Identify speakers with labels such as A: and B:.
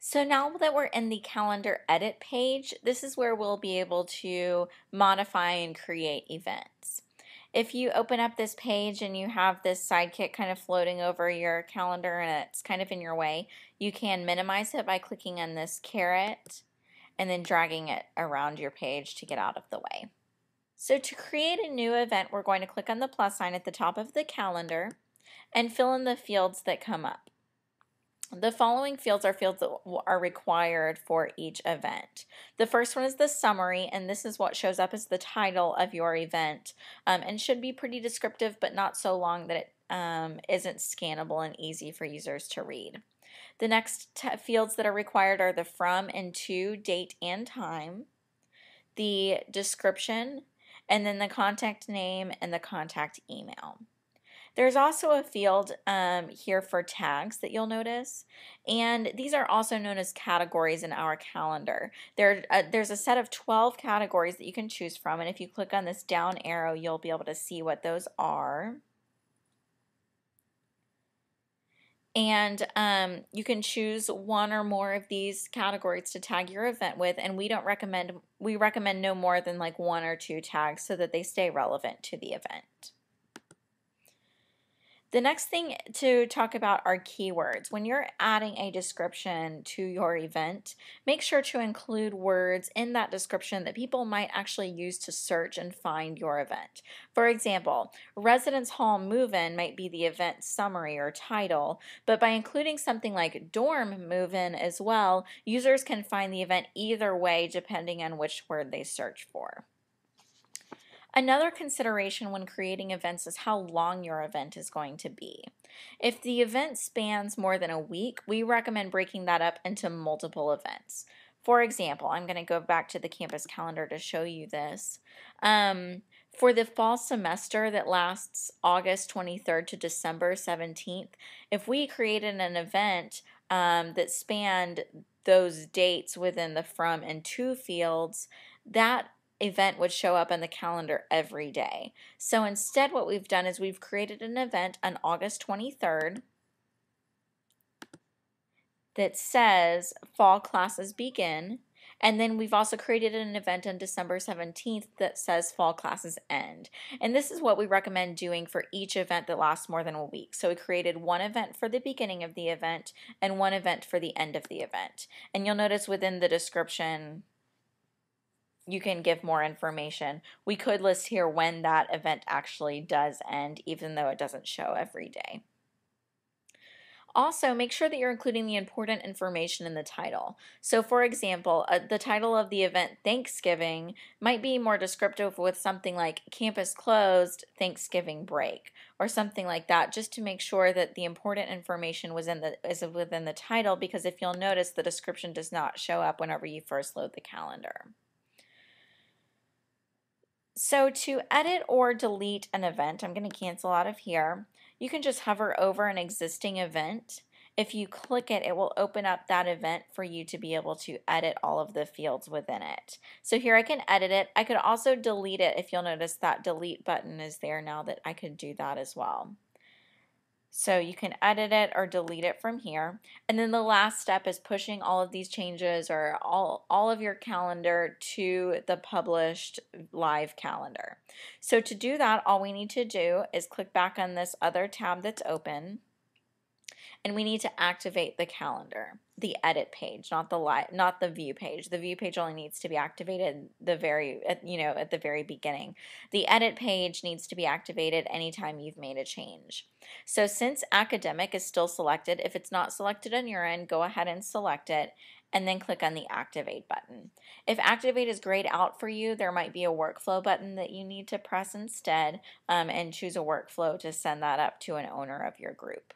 A: So now that we're in the calendar edit page, this is where we'll be able to modify and create events. If you open up this page and you have this sidekick kind of floating over your calendar and it's kind of in your way, you can minimize it by clicking on this caret and then dragging it around your page to get out of the way. So to create a new event, we're going to click on the plus sign at the top of the calendar and fill in the fields that come up. The following fields are fields that are required for each event. The first one is the summary, and this is what shows up as the title of your event, and should be pretty descriptive but not so long that it isn't scannable and easy for users to read. The next fields that are required are the from and to, date and time, the description, and then the contact name and the contact email. There's also a field here for tags that you'll notice, and these are also known as categories in our calendar. There's a set of 12 categories that you can choose from, and if you click on this down arrow, you'll be able to see what those are. And you can choose one or more of these categories to tag your event with, and we recommend no more than like 1 or 2 tags so that they stay relevant to the event. The next thing to talk about are keywords. When you're adding a description to your event, make sure to include words in that description that people might actually use to search and find your event. For example, Residence Hall Move-In might be the event summary or title, but by including something like Dorm Move-In as well, users can find the event either way depending on which word they search for. Another consideration when creating events is how long your event is going to be. If the event spans more than a week, we recommend breaking that up into multiple events. For example, I'm going to go back to the campus calendar to show you this. For the fall semester that lasts August 23rd to December 17th, if we created an event that spanned those dates within the from and to fields, that event would show up on the calendar every day. So instead what we've done is we've created an event on August 23rd that says fall classes begin, and then we've also created an event on December 17th that says fall classes end. And this is what we recommend doing for each event that lasts more than a week. So we created one event for the beginning of the event and one event for the end of the event. And you'll notice within the description you can give more information. We could list here when that event actually does end, even though it doesn't show every day. Also, make sure that you're including the important information in the title. So for example, the title of the event Thanksgiving might be more descriptive with something like Campus Closed, Thanksgiving Break, or something like that, just to make sure that the important information is within the title, because if you'll notice, the description does not show up whenever you first load the calendar. So to edit or delete an event, I'm going to cancel out of here. You can just hover over an existing event. If you click it, it will open up that event for you to be able to edit all of the fields within it. So here I can edit it. I could also delete it. If you'll notice, that delete button is there now that I could do that as well. So you can edit it or delete it from here. And then the last step is pushing all of these changes or all of your calendar to the published live calendar. So to do that, all we need to do is click back on this other tab that's open, and we need to activate the calendar, the edit page, not the view page. The view page only needs to be activated at the very beginning. The edit page needs to be activated anytime you've made a change. So since academic is still selected, if it's not selected on your end, go ahead and select it and then click on the activate button. If activate is grayed out for you, there might be a workflow button that you need to press instead, and choose a workflow to send that up to an owner of your group.